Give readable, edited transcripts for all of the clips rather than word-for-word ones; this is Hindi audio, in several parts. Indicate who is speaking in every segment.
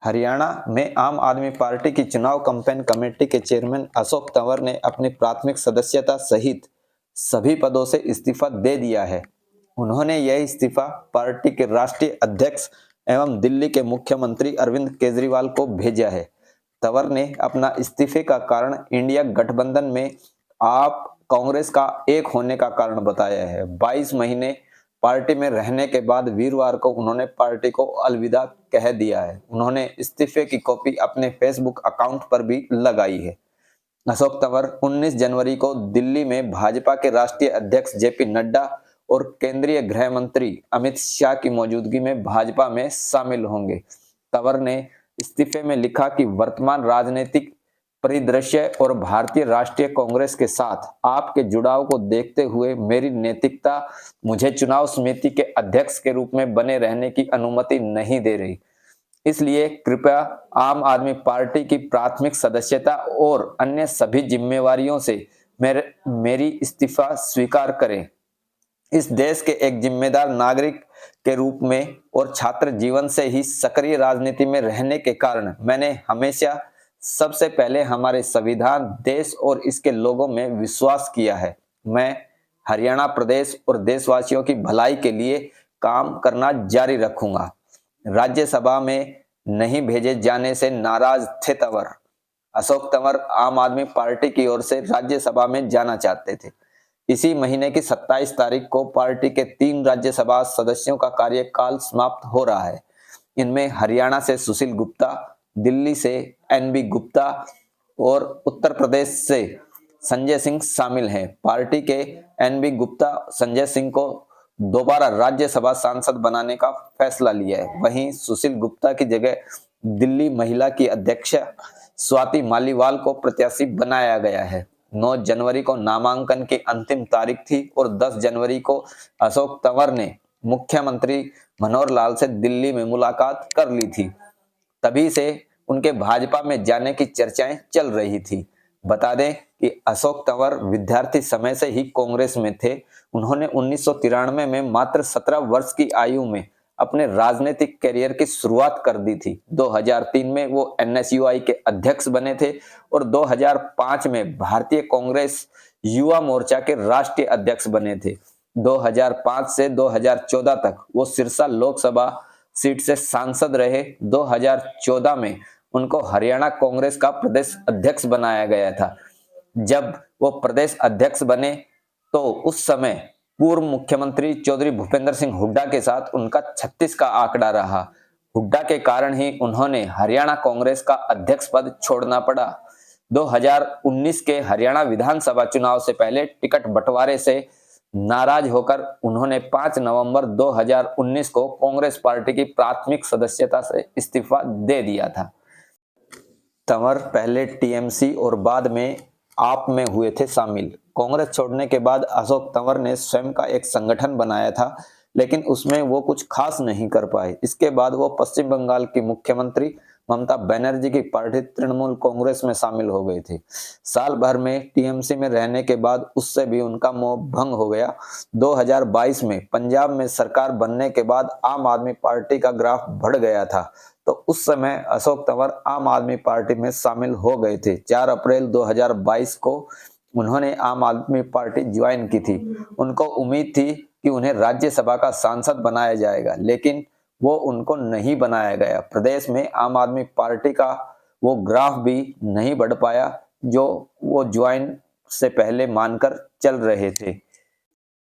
Speaker 1: हरियाणा में आम आदमी पार्टी की चुनाव कैंपेन कमेटी के चेयरमैन अशोक तंवर ने अपनी प्राथमिक सदस्यता सहित सभी पदों से इस्तीफा दे दिया है। उन्होंने यह इस्तीफा पार्टी के राष्ट्रीय अध्यक्ष एवं दिल्ली के मुख्यमंत्री अरविंद केजरीवाल को भेजा है। तंवर ने अपना इस्तीफे का कारण इंडिया गठबंधन में आप कांग्रेस का एक होने का कारण बताया है। 22 महीने पार्टी में रहने के बाद वीरवार को उन्होंने पार्टी को अलविदा कह दिया है। उन्होंने इस्तीफे की कॉपी अपने फेसबुक अकाउंट पर भी लगाई है। अशोक तंवर 19 जनवरी को दिल्ली में भाजपा के राष्ट्रीय अध्यक्ष जेपी नड्डा और केंद्रीय गृह मंत्री अमित शाह की मौजूदगी में भाजपा में शामिल होंगे। तंवर ने इस्तीफे में लिखा कि वर्तमान राजनीतिक परिदृश्य और भारतीय राष्ट्रीय कांग्रेस के साथ आपके जुड़ाव को देखते हुए मेरी नैतिकता मुझे चुनाव समिति के अध्यक्ष के रूप में बने रहने की अनुमति नहीं दे रही। इसलिए कृपया आम आदमी पार्टी की प्राथमिक सदस्यता और अन्य सभी जिम्मेवारियों से मेरी इस्तीफा स्वीकार करें। इस देश के एक जिम्मेदार नागरिक के रूप में और छात्र जीवन से ही सक्रिय राजनीति में रहने के कारण मैंने हमेशा सबसे पहले हमारे संविधान, देश और इसके लोगों में विश्वास किया है। मैं हरियाणा प्रदेश और देशवासियों की भलाई के लिए काम करना जारी रखूंगा। राज्यसभा में नहीं भेजे जाने से नाराज थे तंवर। अशोक तंवर आम आदमी पार्टी की ओर से राज्यसभा में जाना चाहते थे। इसी महीने की 27 तारीख को पार्टी के 3 राज्यसभा सदस्यों का कार्यकाल समाप्त हो रहा है। इनमें हरियाणा से सुशील गुप्ता, दिल्ली से एनबी गुप्ता और उत्तर प्रदेश से संजय सिंह शामिल हैं। पार्टी के एनबी गुप्ता संजय सिंह को दोबारा राज्यसभा सांसद बनाने का फैसला लिया है। वहीं सुशील गुप्ता की जगह दिल्ली महिला की अध्यक्ष स्वाति मालीवाल को प्रत्याशी बनाया गया है। 9 जनवरी को नामांकन की अंतिम तारीख थी और 10 जनवरी को अशोक तंवर ने मुख्यमंत्री मनोहर लाल से दिल्ली में मुलाकात कर ली थी। तभी से उनके भाजपा में जाने की चर्चाएं चल रही थी। बता दें कि अशोक तंवर विद्यार्थी समय से ही कांग्रेस में थे। उन्होंने 1993 में मात्र 17 वर्ष की आयु में अपने राजनीतिक करियर की शुरुआत कर दी थी। 2003 में वो एनएसयूआई के अध्यक्ष बने थे और 2005 में भारतीय कांग्रेस युवा मोर्चा के राष्ट्रीय अध्यक्ष बने थे। 2005 से 2014 तक वो सिरसा लोकसभा सीट से सांसद रहे। 2014 में उनको हरियाणा कांग्रेस का प्रदेश अध्यक्ष बनाया गया था। जब वो प्रदेश अध्यक्ष बने तो उस समय पूर्व मुख्यमंत्री चौधरी भूपेंद्र सिंह हुड्डा के साथ उनका 36 का आंकड़ा रहा। हुड्डा के कारण ही उन्होंने हरियाणा कांग्रेस का अध्यक्ष पद छोड़ना पड़ा। 2019 के हरियाणा विधानसभा चुनाव से पहले टिकट बंटवारे से नाराज होकर उन्होंने 5 नवंबर 2019 को कांग्रेस पार्टी की प्राथमिक सदस्यता से इस्तीफा दे दिया था। तंवर पहले टीएमसी और बाद में आप में हुए थे शामिल। कांग्रेस छोड़ने के बाद अशोक तंवर ने स्वयं का एक संगठन बनाया था, लेकिन उसमें वो कुछ खास नहीं कर पाए। इसके बाद वो पश्चिम बंगाल की मुख्यमंत्री ममता बनर्जी की पार्टी तृणमूल कांग्रेस में शामिल हो गए थे। साल भर में टीएमसी में रहने के बाद उससे भी उनका मोह भंग हो गया। 2022 में पंजाब में सरकार बनने के बाद आम आदमी पार्टी का ग्राफ बढ़ गया था, तो उस समय अशोक तंवर आम आदमी पार्टी में शामिल हो गए थे। 4 अप्रैल 2022 को उन्होंने आम आदमी पार्टी ज्वाइन की थी। उनको उम्मीद थी कि उन्हें राज्यसभा का सांसद बनाया जाएगा, लेकिन वो उनको नहीं बनाया गया। प्रदेश में आम आदमी पार्टी का वो ग्राफ भी नहीं बढ़ पाया जो वो ज्वाइन से पहले मानकर चल रहे थे।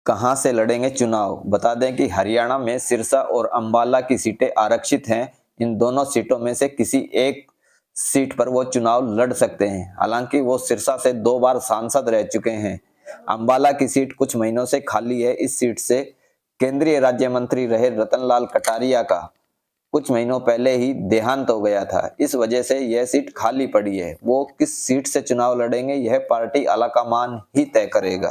Speaker 1: कहां से लड़ेंगे चुनाव? बता दें कि हरियाणा में सिरसा और अंबाला की सीटें आरक्षित हैं। इन दोनों सीटों में से किसी एक सीट पर वो चुनाव लड़ सकते हैं। हालांकि वो सिरसा से 2 बार सांसद रह चुके हैं। अंबाला की सीट कुछ महीनों से खाली है। इस सीट से केंद्रीय राज्य मंत्री रहे रतनलाल कटारिया का कुछ महीनों पहले ही देहांत हो गया था। इस वजह से यह सीट खाली पड़ी है। वो किस सीट से चुनाव लड़ेंगे यह पार्टी आलाकमान ही तय करेगा।